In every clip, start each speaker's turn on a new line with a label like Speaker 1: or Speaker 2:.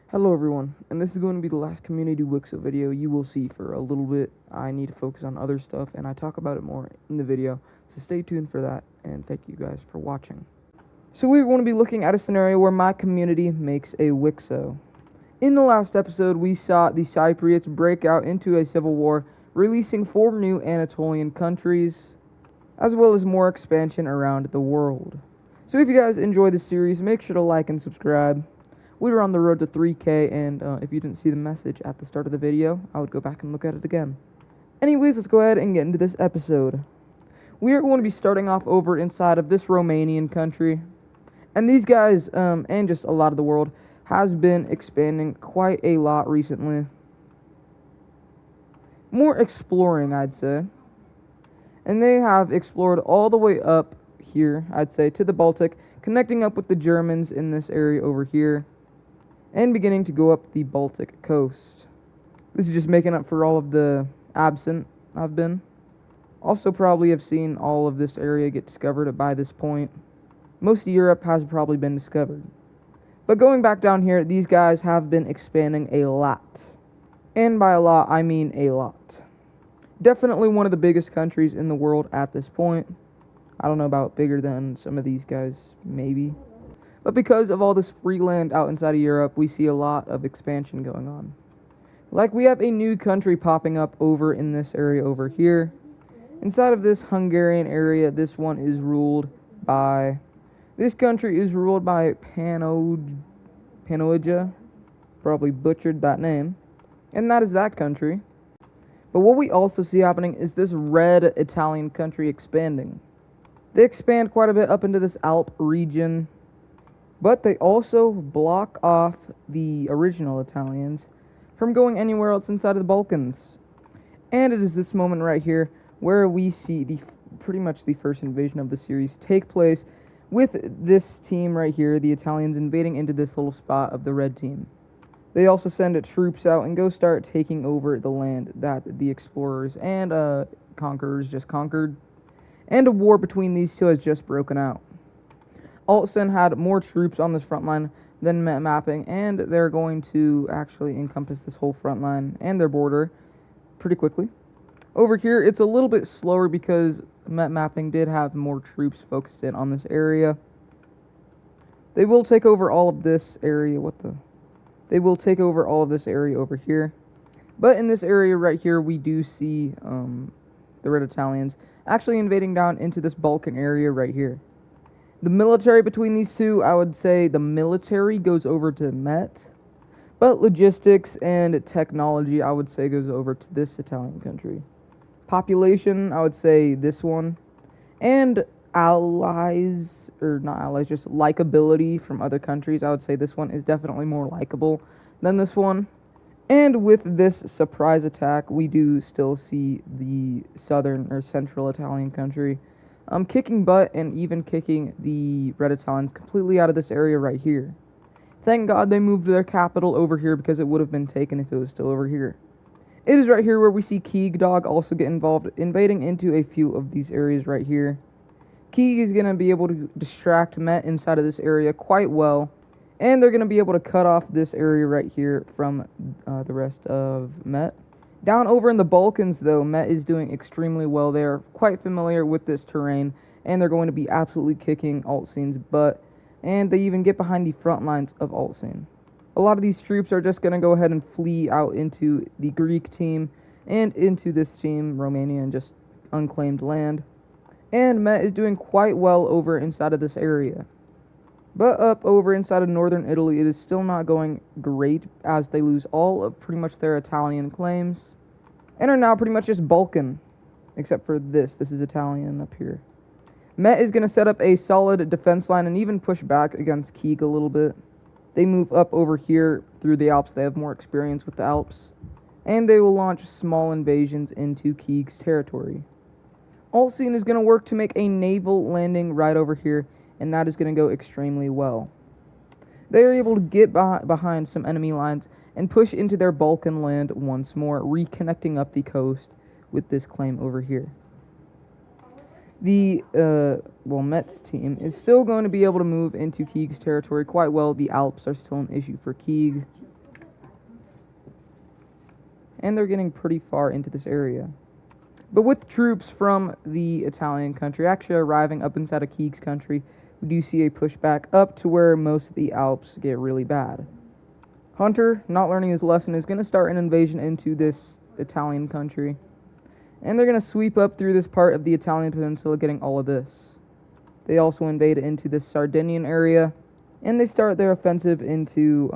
Speaker 1: Hello everyone, and this is going to be the last Community WICSO video you will see for a little bit. I need to focus on other stuff, and I talk about it more in the video, so stay tuned for that, and thank you guys for watching. So we're going to be looking at a scenario where my community makes a WICSO. In the last episode, we saw the Cypriots break out into a civil war, releasing 4 new Anatolian countries, as well as more expansion around the world. So if you guys enjoy this series, make sure to like and subscribe. We were on the road to 3K, and if you didn't see the message at the start of the video, I would go back and look at it again. Anyways, let's go ahead and get into this episode. We are going to be starting off over inside of this Romanian country. And these guys, and just a lot of the world, has been expanding quite a lot recently. More exploring, I'd say. And they have explored all the way up here, I'd say, to the Baltic, connecting up with the Germans in this area over here, and beginning to go up the Baltic coast. This is just making up for all of the absent I've been. Also probably have seen all of this area get discovered by this point. Most of Europe has probably been discovered. But going back down here, these guys have been expanding a lot. And by a lot, I mean a lot. Definitely one of the biggest countries in the world at this point. I don't know about bigger than some of these guys, maybe. But because of all this free land out inside of Europe, we see a lot of expansion going on. Like we have a new country popping up over in this area over here. Inside of this Hungarian area, this country is ruled by Panoja. Probably butchered that name. And that is that country. But what we also see happening is this red Italian country expanding. They expand quite a bit up into this Alp region. But they also block off the original Italians from going anywhere else inside of the Balkans. And it is this moment right here where we see pretty much the first invasion of the series take place with this team right here, the Italians invading into this little spot of the red team. They also send troops out and go start taking over the land that the explorers and conquerors just conquered. And a war between these two has just broken out. Altsen had more troops on this front line than Met Mapping, and they're going to actually encompass this whole front line and their border pretty quickly. Over here, it's a little bit slower because Met Mapping did have more troops focused in on this area. They will take over all of this area. They will take over all of this area over here. But in this area right here, we do see the Red Italians actually invading down into this Balkan area right here. The military between these two, I would say the military goes over to Met, but logistics and technology, I would say, goes over to this Italian country. Population, I would say this one, and allies, or not allies, just likability from other countries, I would say this one is definitely more likable than this one. And with this surprise attack, we do still see the southern or central Italian country kicking butt and even kicking the Red Italians completely out of this area right here. Thank God they moved their capital over here because it would have been taken if it was still over here. It is right here where we see Kiegdog also get involved, invading into a few of these areas right here. Kieg is going to be able to distract Met inside of this area quite well, and they're going to be able to cut off this area right here from the rest of Met. Down over in the Balkans, though, Met is doing extremely well. They are quite familiar with this terrain, and they're going to be absolutely kicking Altsen's butt, and they even get behind the front lines of Altsen. A lot of these troops are just going to go ahead and flee out into the Greek team and into this team, Romania, and just unclaimed land. And Met is doing quite well over inside of this area. But up over inside of northern Italy, it is still not going great as they lose all of pretty much their Italian claims and are now pretty much just Balkan, except for this. This is Italian up here. Met is going to set up a solid defense line and even push back against Kieg a little bit. They move up over here through the Alps. They have more experience with the Alps. And they will launch small invasions into Kieg's territory. Altsen is going to work to make a naval landing right over here, and that is going to go extremely well. They are able to get behind some enemy lines and push into their Balkan land once more, reconnecting up the coast with this claim over here. The Met's team is still going to be able to move into Kieg's territory quite well. The Alps are still an issue for Kieg. and they're getting pretty far into this area. But with troops from the Italian country actually arriving up inside of Keeg's country, we do see a pushback up to where most of the Alps get really bad. Hunter, not learning his lesson, is going to start an invasion into this Italian country. And they're going to sweep up through this part of the Italian peninsula, getting all of this. They also invade into this Sardinian area, and they start their offensive into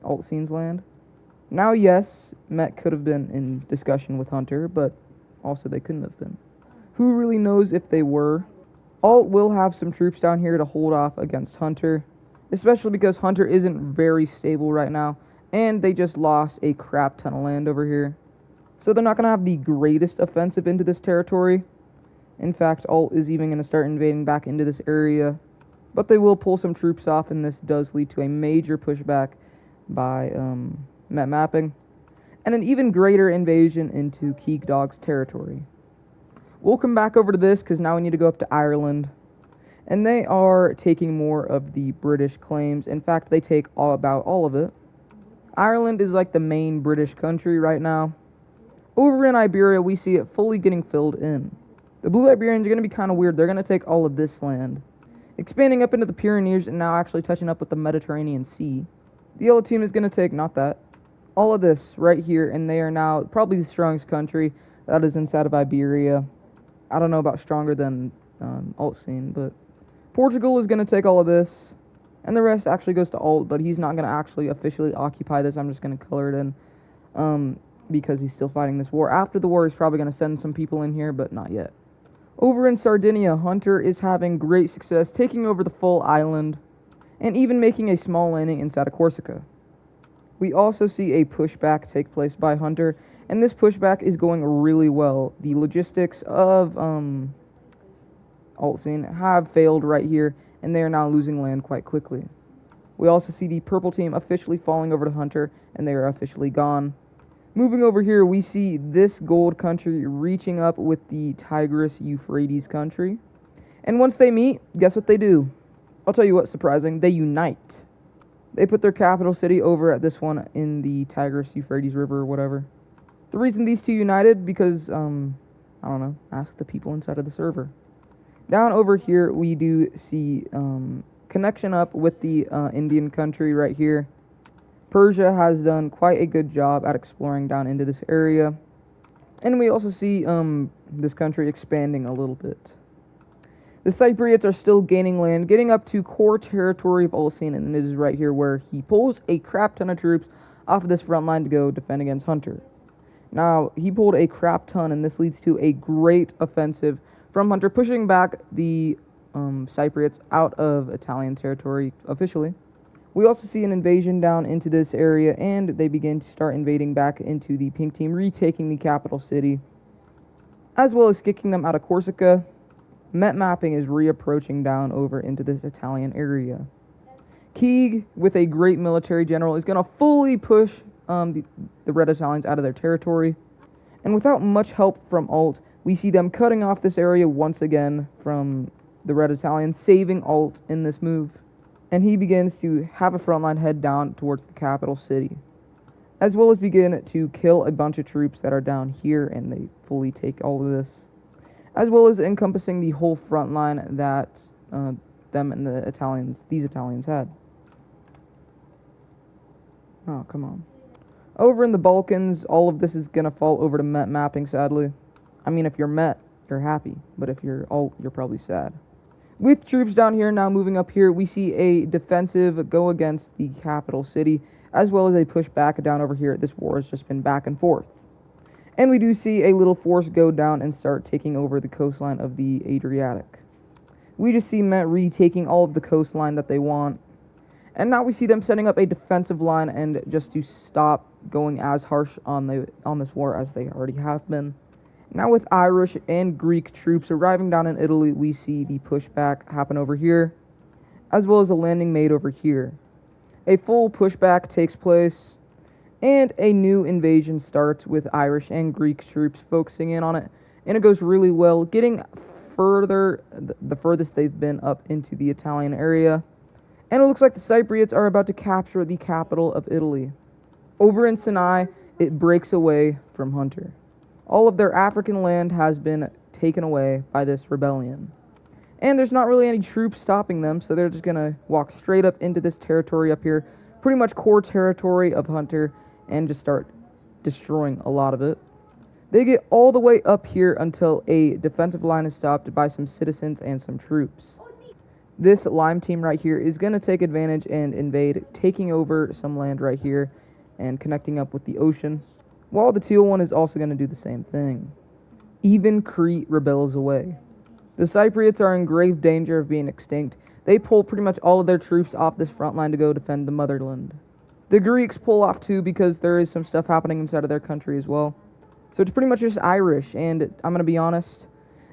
Speaker 1: Altsine's land. Now, yes, Met could have been in discussion with Hunter, but also they couldn't have been. Who really knows if they were? Alt will have some troops down here to hold off against Hunter, especially because Hunter isn't very stable right now, and they just lost a crap ton of land over here. So they're not going to have the greatest offensive into this territory. In fact, Alt is even going to start invading back into this area, but they will pull some troops off, and this does lead to a major pushback by Met mapping, and an even greater invasion into Keegdog's territory. We'll come back over to this because now we need to go up to Ireland, and they are taking more of the British claims. In fact, they take about all of it. Ireland is like the main British country right now. Over in Iberia, we see it fully getting filled in. The Blue Iberians are going to be kind of weird. They're going to take all of this land, expanding up into the Pyrenees and now actually touching up with the Mediterranean Sea. The yellow team is going to take, not that, all of this right here, and they are now probably the strongest country that is inside of Iberia. I don't know about stronger than Altsine, but Portugal is going to take all of this, and the rest actually goes to Alt, but he's not going to actually officially occupy this. I'm just going to color it in because he's still fighting this war. After the war, he's probably going to send some people in here, but not yet. Over in Sardinia, Hunter is having great success taking over the full island and even making a small landing inside of Corsica. We also see a pushback take place by Hunter, and this pushback is going really well. The logistics of Altsine have failed right here, and they are now losing land quite quickly. We also see the purple team officially falling over to Hunter, and they are officially gone. Moving over here, we see this gold country reaching up with the Tigris-Euphrates country. And once they meet, guess what they do? I'll tell you what's surprising. They unite. They put their capital city over at this one in the Tigris-Euphrates River or whatever. The reason these two united, because, I don't know, ask the people inside of the server. Down over here, we do see connection up with the Indian country right here. Persia has done quite a good job at exploring down into this area. And we also see this country expanding a little bit. The Cypriots are still gaining land, getting up to core territory of Altsine, and it is right here where he pulls a crap ton of troops off of this front line to go defend against Hunter. Now, he pulled a crap ton, and this leads to a great offensive from Hunter, pushing back the Cypriots out of Italian territory officially. We also see an invasion down into this area, and they begin to start invading back into the pink team, retaking the capital city, as well as kicking them out of Corsica. Met mapping is reapproaching down over into this Italian area. Keeg, with a great military general, is going to fully push the Red Italians out of their territory. And without much help from Alt, we see them cutting off this area once again from the Red Italians, saving Alt in this move. And he begins to have a frontline head down towards the capital city, as well as begin to kill a bunch of troops that are down here, and they fully take all of this, as well as encompassing the whole front line that them and these Italians had. Oh, come on. Over in the Balkans, all of this is going to fall over to Met mapping, sadly. I mean, if you're Met, you're happy, but if you're Alt, you're probably sad. With troops down here now moving up here, we see a defensive go against the capital city, as well as a push back down over here. This war has just been back and forth. And we do see a little force go down and start taking over the coastline of the Adriatic. We just see Met retaking all of the coastline that they want. And now we see them setting up a defensive line, and just to stop going as harsh on this war as they already have been. Now with Irish and Greek troops arriving down in Italy, we see the pushback happen over here, as well as a landing made over here. A full pushback takes place, and a new invasion starts with Irish and Greek troops focusing in on it, and it goes really well, getting further, the furthest they've been up into the Italian area. And it looks like the Cypriots are about to capture the capital of Italy. Over in Sinai, it breaks away from Hunter. All of their African land has been taken away by this rebellion. And there's not really any troops stopping them, so they're just going to walk straight up into this territory up here, pretty much core territory of Hunter, and just start destroying a lot of it. They get all the way up here until a defensive line is stopped by some citizens and some troops. This Lime team right here is going to take advantage and invade, taking over some land right here and connecting up with the ocean, while the Teal one is also going to do the same thing. Even Crete rebels away. The Cypriots are in grave danger of being extinct. They pull pretty much all of their troops off this front line to go defend the motherland. The Greeks pull off too because there is some stuff happening inside of their country as well. So it's pretty much just Irish, and I'm going to be honest,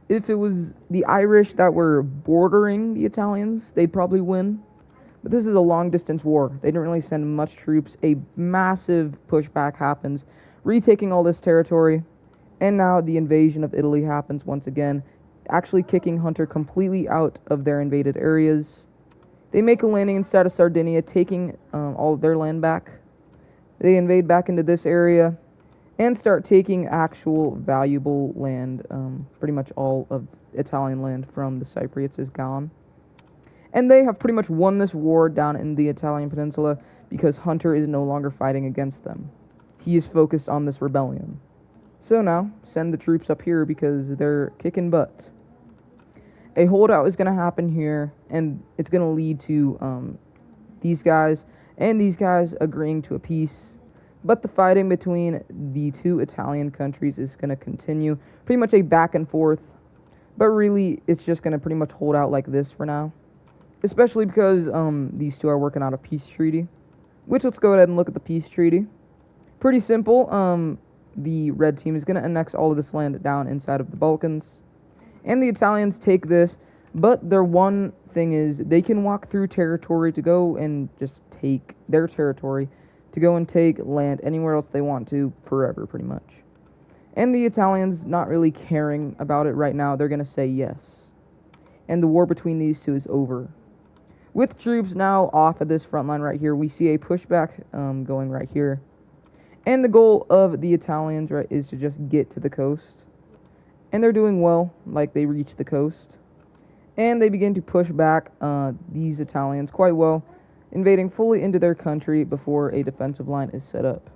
Speaker 1: if it was the Irish that were bordering the Italians, they'd probably win. But this is a long-distance war. They didn't really send much troops. A massive pushback happens, retaking all this territory. And now the invasion of Italy happens once again, actually kicking Hunter completely out of their invaded areas. They make a landing inside of Sardinia, taking all of their land back. They invade back into this area and start taking actual valuable land. Pretty much all of Italian land from the Cypriots is gone. And they have pretty much won this war down in the Italian peninsula because Hunter is no longer fighting against them. He is focused on this rebellion. So now, send the troops up here because they're kicking butt. A holdout is going to happen here, and it's going to lead to these guys and these guys agreeing to a peace. But the fighting between the two Italian countries is going to continue. Pretty much a back and forth. But really, it's just going to pretty much hold out like this for now. Especially because these two are working out a peace treaty. Which, let's go ahead and look at the peace treaty. Pretty simple. The red team is going to annex all of this land down inside of the Balkans. And the Italians take this. But their one thing is they can walk through territory to go and just take their territory, to go and take land anywhere else they want to forever, pretty much. And the Italians not really caring about it right now. They're going to say yes. And the war between these two is over. With troops now off of this front line right here, we see a pushback going right here. And the goal of the Italians, right, is to just get to the coast. And they're doing well, like they reach the coast. And they begin to push back these Italians quite well, invading fully into their country before a defensive line is set up.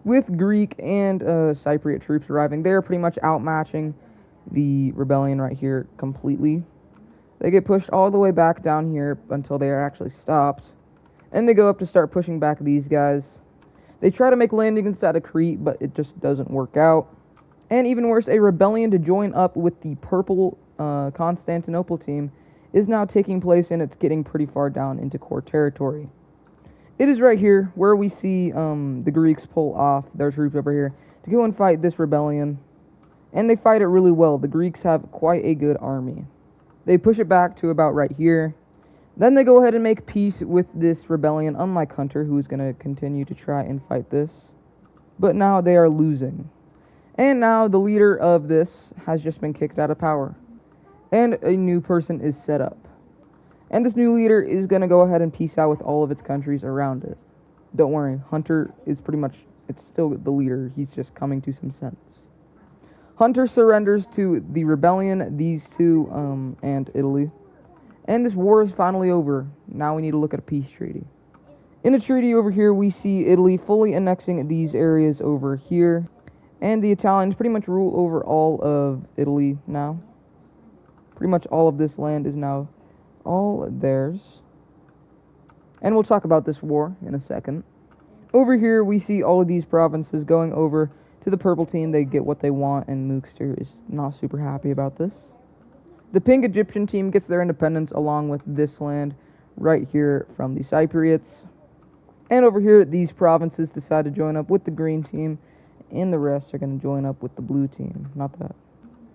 Speaker 1: With Greek and Cypriot troops arriving, they're pretty much outmatching the rebellion right here completely. They get pushed all the way back down here until they are actually stopped. And they go up to start pushing back these guys. They try to make landing inside of Crete, but it just doesn't work out. And even worse, a rebellion to join up with the purple Constantinople team is now taking place, and it's getting pretty far down into core territory. It is right here where we see the Greeks pull off their troops over here to go and fight this rebellion. And they fight it really well. The Greeks have quite a good army. They push it back to about right here. Then they go ahead and make peace with this rebellion, unlike Hunter, who is going to continue to try and fight this. But now they are losing. And now the leader of this has just been kicked out of power. And a new person is set up. And this new leader is going to go ahead and peace out with all of its countries around it. Don't worry, Hunter is pretty much, it's still the leader. He's just coming to some sense. Hunter surrenders to the rebellion, these two, and Italy. And this war is finally over. Now we need to look at a peace treaty. In a treaty over here, we see Italy fully annexing these areas over here. And the Italians pretty much rule over all of Italy now. Pretty much all of this land is now all theirs. And we'll talk about this war in a second. Over here, we see all of these provinces going over to the purple team. They get what they want, and Mookster is not super happy about this. The pink Egyptian team gets their independence along with this land right here from the Cypriots. And over here, these provinces decide to join up with the green team, and the rest are going to join up with the blue team. Not that.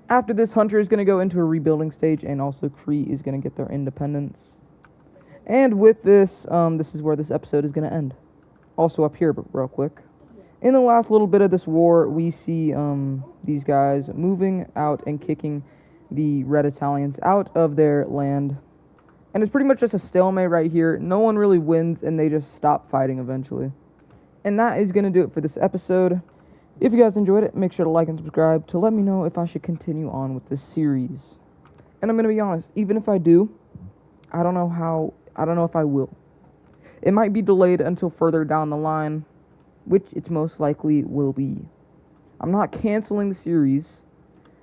Speaker 1: After this, Hunter is going to go into a rebuilding stage, and also Crete is going to get their independence. And with this, this is where this episode is going to end. Also up here, but real quick. In the last little bit of this war, we see these guys moving out and kicking the red Italians out of their land. And it's pretty much just a stalemate right here. No one really wins, and they just stop fighting eventually. And that is going to do it for this episode. If you guys enjoyed it, make sure to like and subscribe to let me know if I should continue on with this series. And I'm going to be honest, even if I do, I don't know if I will. It might be delayed until further down the line, which it's most likely will be. I'm not canceling the series.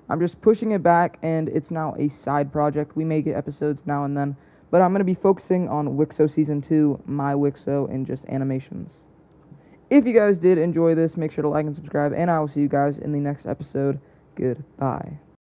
Speaker 1: I'm just pushing it back, and it's now a side project. We may get episodes now and then, but I'm going to be focusing on WICSO Season 2, my WICSO, and just animations. If you guys did enjoy this, make sure to like and subscribe, and I will see you guys in the next episode. Goodbye.